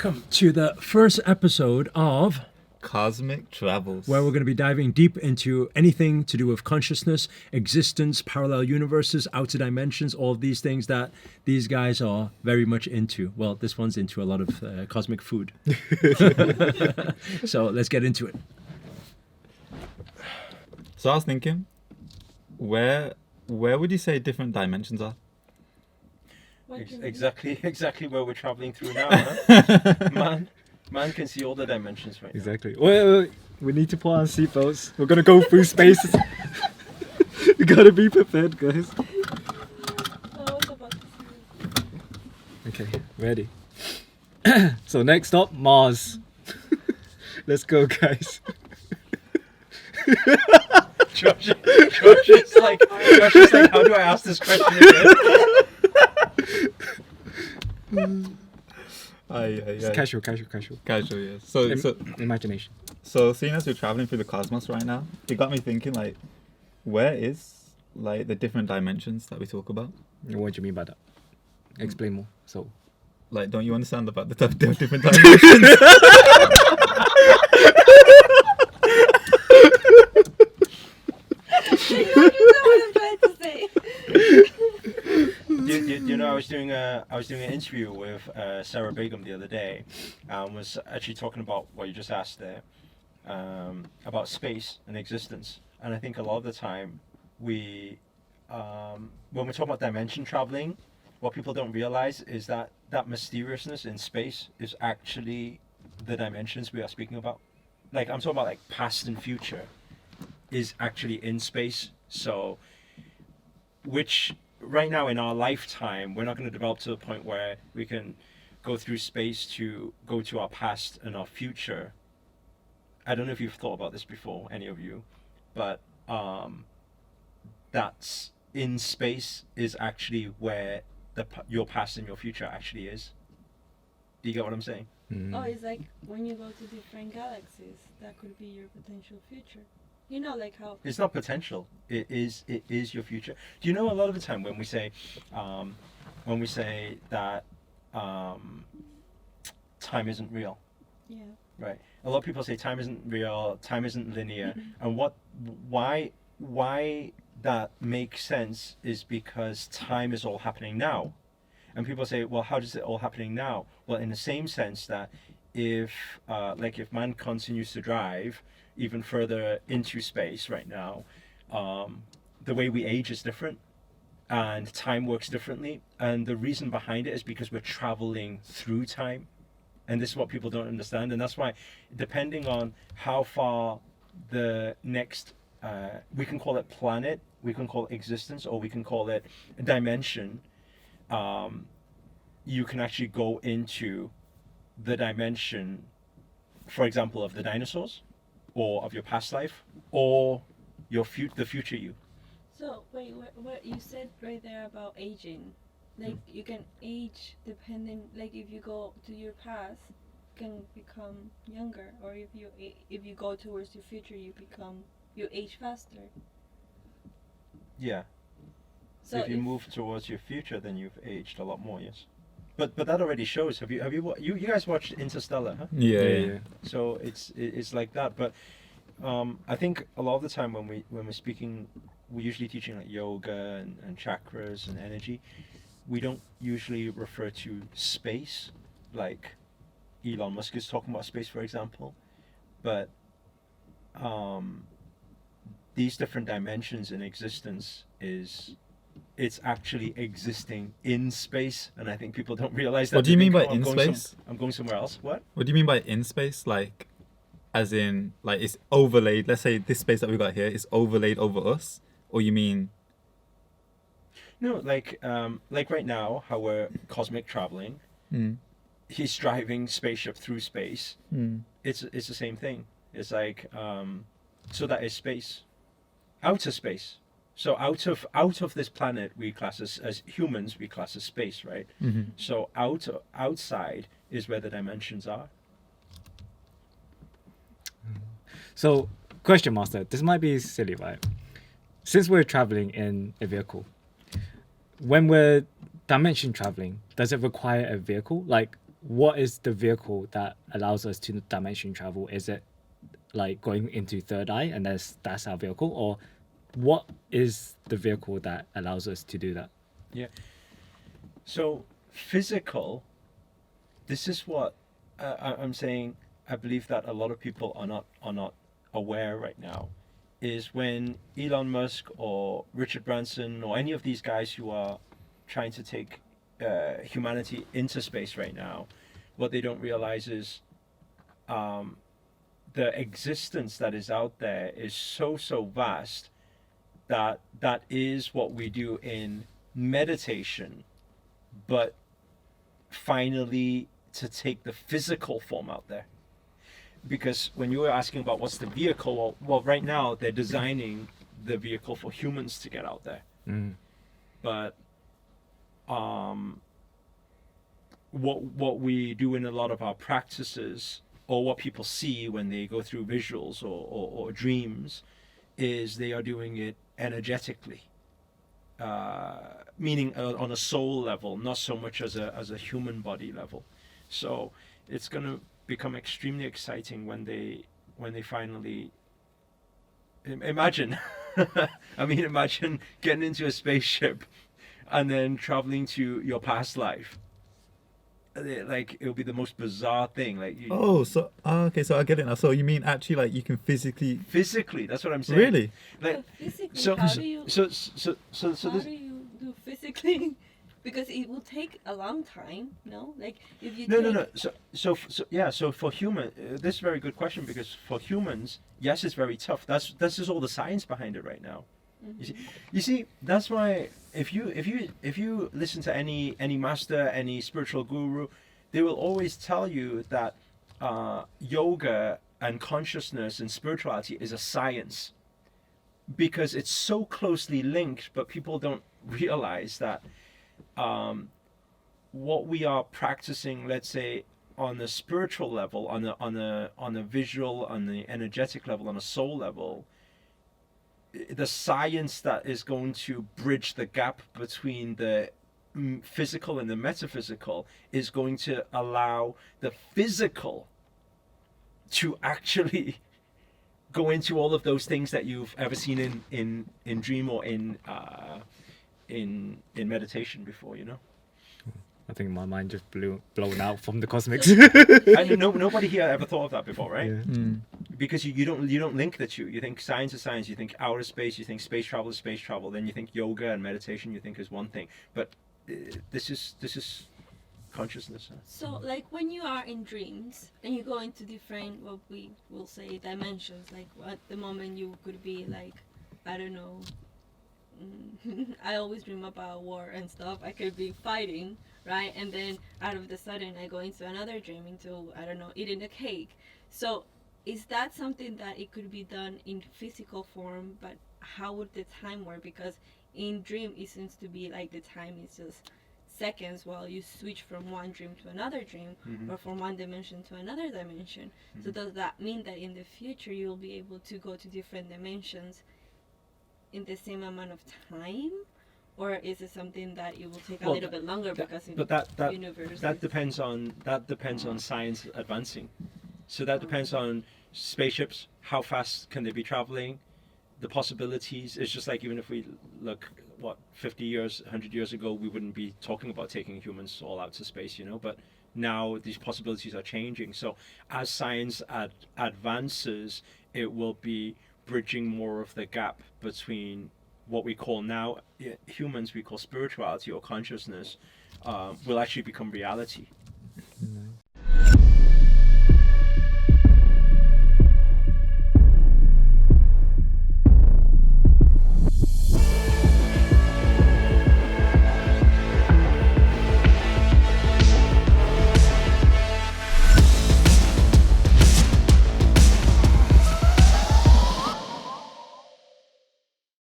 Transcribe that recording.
Welcome to the first episode of Cosmic Travels, where we're going to be diving deep into anything to do with consciousness, existence, parallel universes, outer dimensions, all of these things that these guys are very much into. Well, this one's into a lot of cosmic food. So let's get into it. So I was thinking, where would you say different dimensions are? Exactly where we're traveling through now, huh? Man can see all the dimensions right now. Exactly. Wait. We need to put on seatbelts. We're gonna go through space. You gotta be prepared, guys. Okay, ready. So next stop, Mars. Let's go, guys. Josh is like, how do I ask this question again? It's casual. Casual, yeah. So Imagination. So seeing as we're traveling through the cosmos right now, it got me thinking, like, where is like the different dimensions that we talk about? What do you mean by that? Explain more. So, like, don't you understand about the different dimensions? You know, I was doing an interview with Sarah Begum the other day, and was actually talking about what you just asked there, about space and existence. And I think a lot of the time when we talk about dimension traveling, what people don't realize is that mysteriousness in space is actually the dimensions we are speaking about. Like, I'm talking about, like, past and future is actually in space. So, which right now in our lifetime, we're not going to develop to the point where we can go through space to go to our past and our future. I don't know if you've thought about this before, any of you, but that's in space is actually where your past and your future actually is. Do you get what I'm saying? Oh, it's like when you go to different galaxies, that could be your potential future. You know, like how it's not potential. It is your future. Do you know a lot of the time when we say that time isn't real? Yeah. Right. A lot of people say time isn't real, time isn't linear, and why that makes sense is because time is all happening now. And people say, well, how does it all happening now? Well, in the same sense that if man continues to drive even further into space right now, the way we age is different and time works differently. And the reason behind it is because we're traveling through time. And this is what people don't understand. And that's why, depending on how far the next, we can call it planet, we can call it existence, or we can call it a dimension, you can actually go into the dimension, for example, of the dinosaurs, or of your past life, or the future you. So wait, what you said right there about aging, like you can age depending, like if you go to your past, you can become younger, or if you go towards your future, you age faster. Yeah. So if you move towards your future, then you've aged a lot more. Yes. But that already shows. Have you guys watched Interstellar? Huh? Yeah. So it's like that. But I think a lot of the time when we're speaking, we're usually teaching like yoga and chakras and energy. We don't usually refer to space, like Elon Musk is talking about space, for example. But these different dimensions in existence it's actually existing in space, and I think people don't realize that. What do you mean by in space? I'm going somewhere else. What do you mean by in space? Like, as in, like, it's overlaid. Let's say this space that we got here is overlaid over us, or you mean? No, like right now, how we're cosmic traveling. He's driving spaceship through space. It's the same thing. It's like so that is space, outer space. So out of this planet, we class as humans, we class as space, right? So outside is where the dimensions are. So, question, Master. This might be silly, right? Since we're traveling in a vehicle, when we're dimension traveling, does it require a vehicle? Like, what is the vehicle that allows us to dimension travel? Is it like going into third eye and that's our vehicle, or what is the vehicle that allows us to do that? So physical, this is what I'm saying. I believe that a lot of people are not aware right now, is when Elon Musk or Richard Branson or any of these guys who are trying to take humanity into space right now, what they don't realize is the existence that is out there is so vast that is what we do in meditation, but finally to take the physical form out there. Because when you were asking about what's the vehicle, well right now they're designing the vehicle for humans to get out there. But what we do in a lot of our practices, or what people see when they go through visuals or dreams, is they are doing it energetically, meaning on a soul level, not so much as a human body level. So it's going to become extremely exciting when they finally imagine imagine getting into a spaceship and then traveling to your past life. Like, it'll be the most bizarre thing. Like Okay, so I get it now. So you mean actually like you can physically, that's what I'm saying. really? Like, Physically, so how do you so how this, do you do physically? Because it will take a long time, no? Like if you no. So for human, this is a very good question, because for humans, yes, it's very tough. That's just all the science behind it right now. You see, that's why if you listen to any master, any spiritual guru, they will always tell you that yoga and consciousness and spirituality is a science, because it's so closely linked. But people don't realize that what we are practicing, let's say on the spiritual level, on the visual, on the energetic level, on a soul level, the science that is going to bridge the gap between the physical and the metaphysical is going to allow the physical to actually go into all of those things that you've ever seen in dream or in meditation before, you know. I think my mind just blown out from the cosmics. I know nobody here ever thought of that before, right? Yeah. Because you don't link the two. You think science is science, you think outer space, you think space travel is space travel, then you think yoga and meditation you think is one thing. But this is consciousness. So like when you are in dreams and you go into different, what we will say, dimensions, like at the moment you could be like, I don't know, I always dream about war and stuff. I could be fighting, right? And then out of the sudden I go into another dream, into, I don't know, eating a cake. So is that something that it could be done in physical form? But how would the time work? Because in dream it seems to be like the time is just seconds while you switch from one dream to another dream, or from one dimension to another dimension. So does that mean that in the future you'll be able to go to different dimensions in the same amount of time, or is it something that it will take a little bit longer because in the universe that depends on science advancing. So that depends on spaceships, how fast can they be traveling, the possibilities. It's just like, even if we look 50 years, 100 years ago, we wouldn't be talking about taking humans all out to space, you know. But now these possibilities are changing. So as science advances, it will be bridging more of the gap between what we call now humans, we call spirituality or consciousness, will actually become reality.